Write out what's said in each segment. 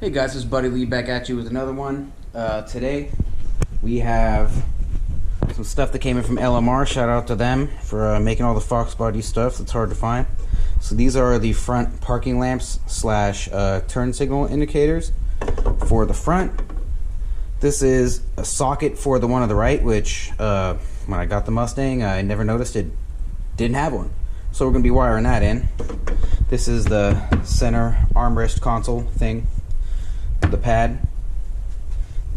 Hey guys, this is Buddy Lee back at you with another one. Today we have some stuff that came in from LMR. Shout out to them for making all the foxbody stuff that's hard to find. So these are the front parking lamps slash turn signal indicators for the front. This is a socket for the one on the right, which when I got the Mustang I never noticed it didn't have one. So we're going to be wiring that in. This is the center armrest console thing. The pad.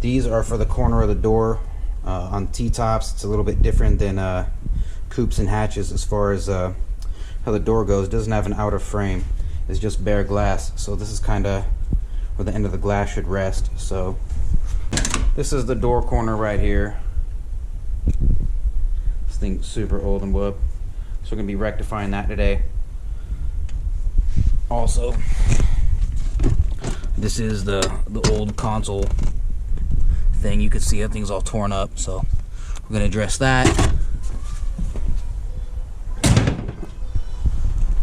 These are for the corner of the door. On T-tops it's a little bit different than coupes and hatches as far as how the door goes. It doesn't have an outer frame. It's just bare glass. So this is kind of where the end of the glass should rest. So this is the door corner right here. This thing's super old and whoop. So we're going to be rectifying that today. Also, this is the old console thing. You can see everything's all torn up, so we're going to address that.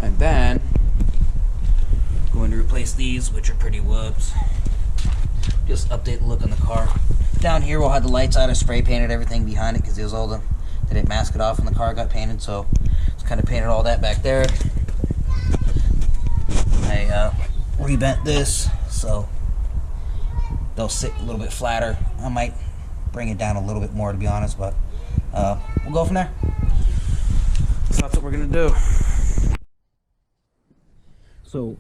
And then going to replace these, which are pretty whoops. Just update the look on the car. Down here we'll have the lights out. I spray painted everything behind it because it was all they didn't mask it off when the car got painted, so just kind of painted all that back there. I rebent this so they'll sit a little bit flatter. I might bring it down a little bit more, to be honest, but we'll go from there. So that's what we're gonna do. So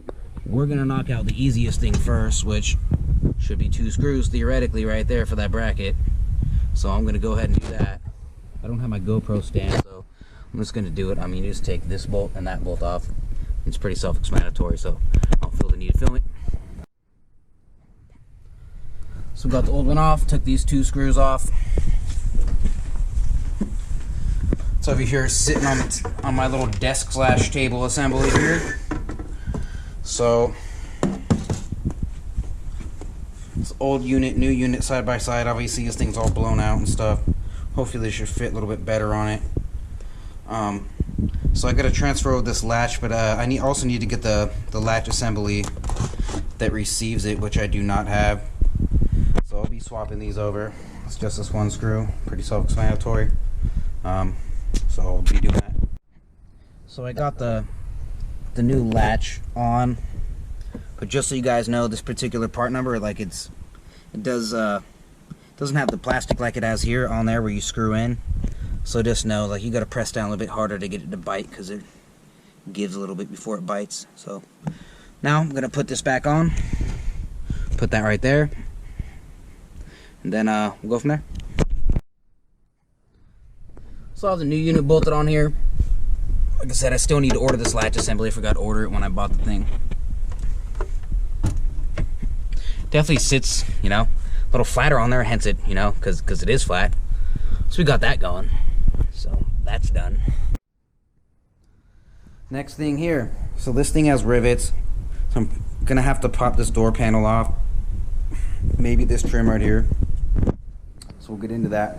we're gonna knock out the easiest thing first, which should be 2 screws theoretically right there for that bracket. So I'm gonna go ahead and do that. I don't have my GoPro stand, so I'm just gonna do it. I mean, you just take this bolt and that bolt off. It's pretty self-explanatory, so I don't feel the need to film it. So we got the old one off, took these 2 screws off. So over here sitting on my little desk slash table assembly here. So this old unit, new unit side by side. Obviously this thing's all blown out and stuff. Hopefully this should fit a little bit better on it. So I got to transfer this latch, but I also need to get the latch assembly that receives it, which I do not have. So I'll be swapping these over. It's just this one screw, pretty self-explanatory. So I'll be doing that. So I got the new latch on, but just so you guys know, this particular part number, like it doesn't have the plastic like it has here on there where you screw in. So just know, like, you got to press down a little bit harder to get it to bite because it gives a little bit before it bites. So now I'm gonna put this back on, put that right there, and then we'll go from there. So I have the new unit bolted on here. Like I said, I still need to order this latch assembly. I forgot to order it when I bought the thing. Definitely sits, you know, a little flatter on there, hence it, you know, because it is flat. So we got that going. So that's done. Next thing here. So this thing has rivets. So I'm gonna have to pop this door panel off. Maybe this trim right here. So we'll get into that.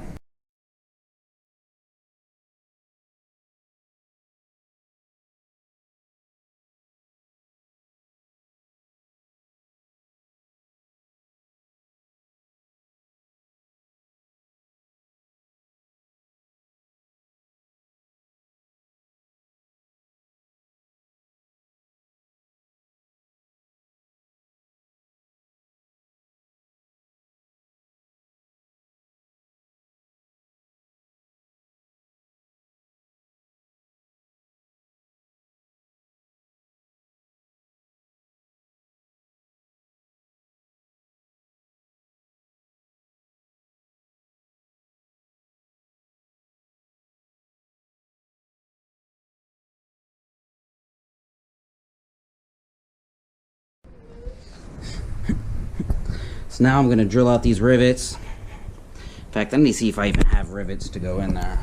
So now I'm going to drill out these rivets. In fact, let me see if I even have rivets to go in there.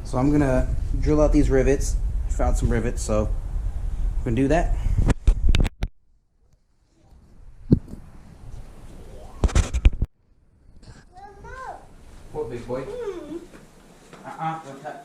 So I'm going to drill out these rivets. I found some rivets, so I'm going to do that. What, big boy? Don't touch.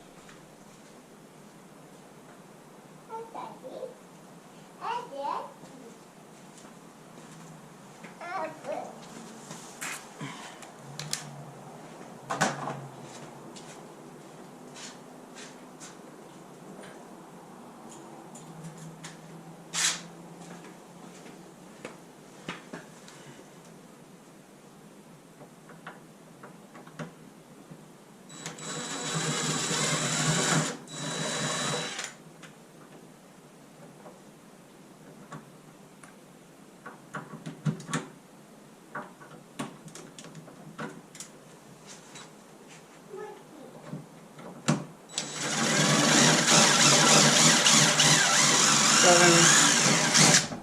7.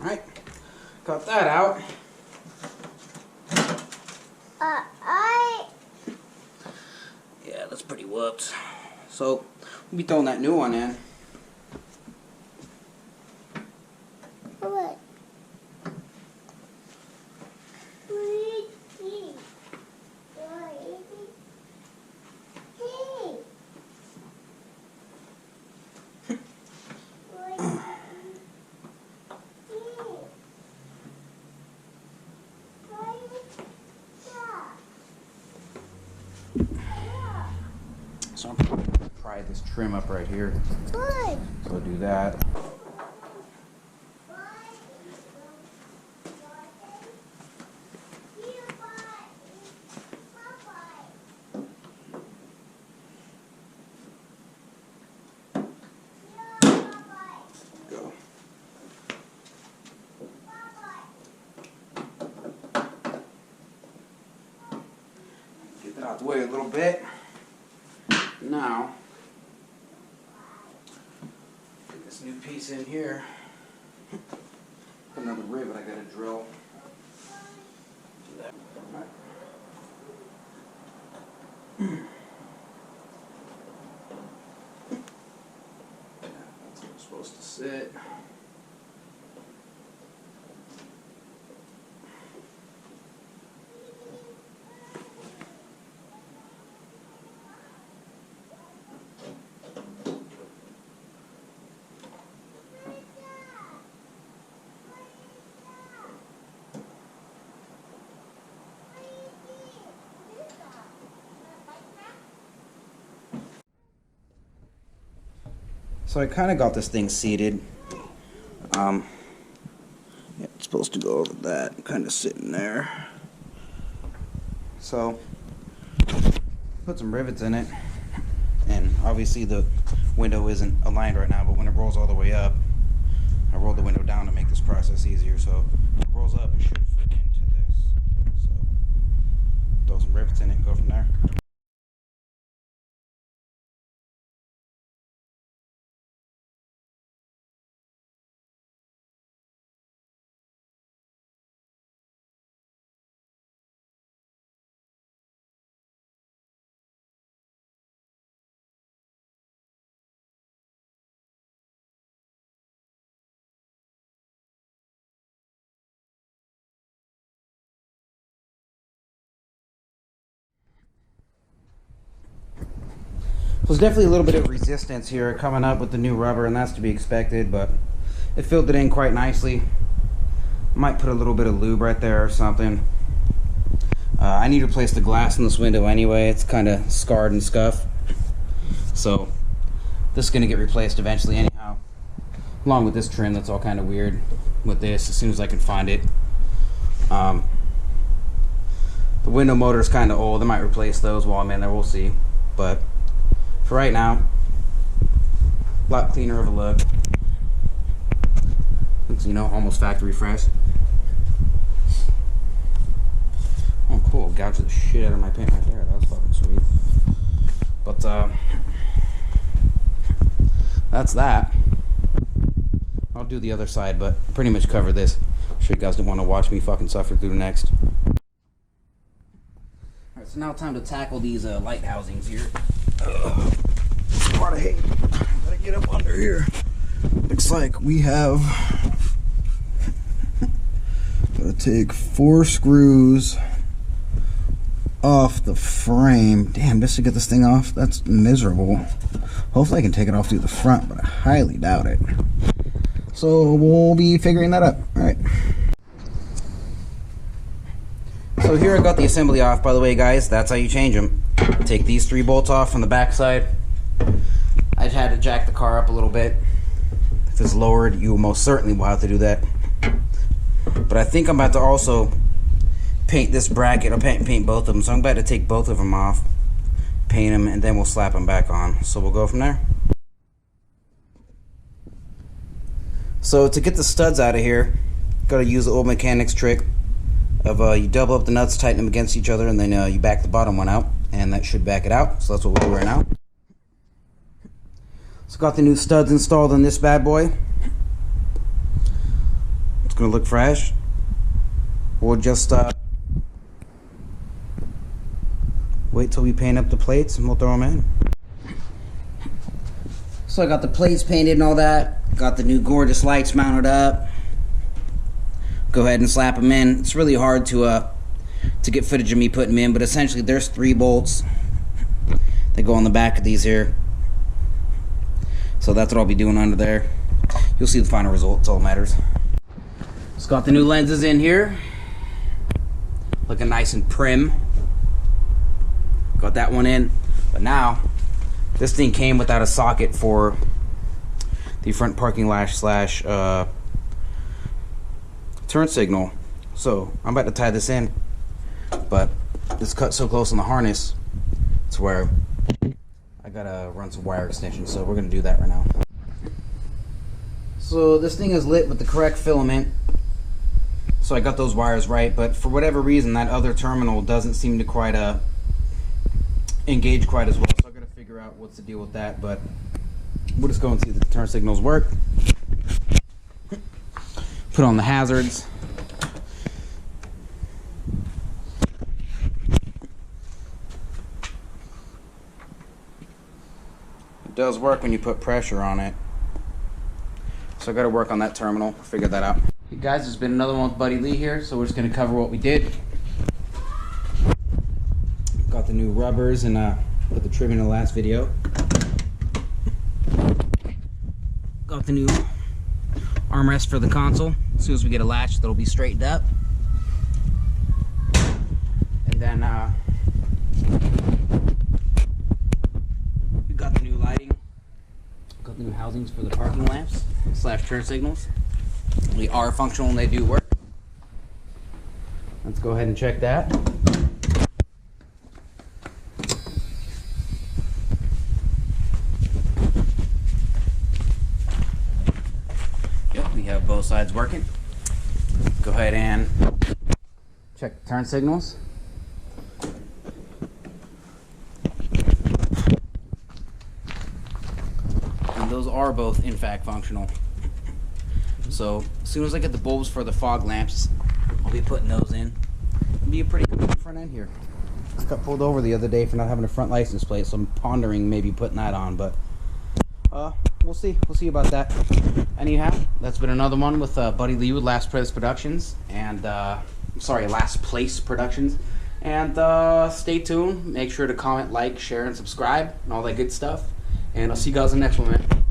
Alright, got that out. Yeah, that's pretty whooped. So, we'll be throwing that new one in. What? So I'm going to pry this trim up right here. Good. So I'll do that. Go. Get that out the way a little bit. Now, get this new piece in here. Put another rivet I gotta drill. Do that. Alright. That's where it's supposed to sit. So I kind of got this thing seated. Yeah, it's supposed to go over that, kind of sitting there. So, put some rivets in it, and obviously the window isn't aligned right now, but when it rolls all the way up, I rolled the window down to make this process easier, so when it rolls up, it should fit into this. So, throw some rivets in it and go from there. There's definitely a little bit of resistance here coming up with the new rubber, and that's to be expected, but it filled it in quite nicely. Might put a little bit of lube right there or something. I need to replace the glass in this window anyway. It's kind of scarred and scuffed. So this is going to get replaced eventually anyhow. Along with this trim that's all kind of weird with this as soon as I can find it. The window motor is kind of old. I might replace those while I'm in there. We'll see. But for right now, a lot cleaner of a look. Looks, you know, almost factory fresh. Oh, cool. Gouged the shit out of my paint right there. That was fucking sweet. But, that's that. I'll do the other side, but pretty much cover this. I'm sure you guys don't want to watch me fucking suffer through the next. Alright, so now time to tackle these light housings here. This part I hate. Gotta get up under here. Looks like we have gotta take 4 screws off the frame. Damn, just to get this thing off, that's miserable. Hopefully I can take it off through the front, but I highly doubt it. So we'll be figuring that out. Alright. So here I got the assembly off, by the way, guys. That's how you change them. Take these 3 bolts off from the back side. I just had to jack the car up a little bit. If it's lowered, you most certainly will have to do that. But I think I'm about to also paint this bracket. I'll paint both of them. So I'm about to take both of them off, paint them, and then we'll slap them back on. So we'll go from there. So to get the studs out of here, gotta use the old mechanics trick of you double up the nuts, tighten them against each other, and then you back the bottom one out, and that should back it out. So that's what we'll do right now. So got the new studs installed on this bad boy. It's gonna look fresh. We'll just wait till we paint up the plates and we'll throw them in. So I got the plates painted and all that. Got the new gorgeous lights mounted up. Go ahead and slap them in. It's really hard to get footage of me putting them in, but essentially there's 3 bolts that go on the back of these here. So that's what I'll be doing under there. You'll see the final result. It's all that matters. Just got the new lenses in here, looking nice and prim. Got that one in, but now this thing came without a socket for the front parking lash slash turn signal. So I'm about to tie this in, but it's cut so close on the harness to where I gotta run some wire extensions. So we're gonna do that right now. So this thing is lit with the correct filament. So I got those wires right, but for whatever reason that other terminal doesn't seem to quite engage quite as well. So I gotta figure out what's the deal with that, but we'll just go and see if the turn signals work. Put on the hazards. It does work when you put pressure on it. So I gotta work on that terminal, figure that out. Hey guys, there's been another one with Buddy Lee here, so we're just gonna cover what we did. Got the new rubbers and put the trim in the last video. Got the new armrest for the console. As soon as we get a latch, that'll be straightened up. And then we got the new lighting. Got the new housings for the parking lamps slash turn signals. They are functional and they do work. Let's go ahead and check that. Yep, we have both sides working. Go ahead and check the turn signals. And those are both in fact functional. So as soon as I get the bulbs for the fog lamps, I'll be putting those in. It'll be a pretty good front end here. I got pulled over the other day for not having a front license plate, so I'm pondering maybe putting that on, but we'll see. We'll see about that. Anyhow, that's been another one with Buddy Lee with Last Place Productions, and Last Place Productions. And stay tuned. Make sure to comment, like, share, and subscribe, and all that good stuff. And I'll see you guys in the next one, man.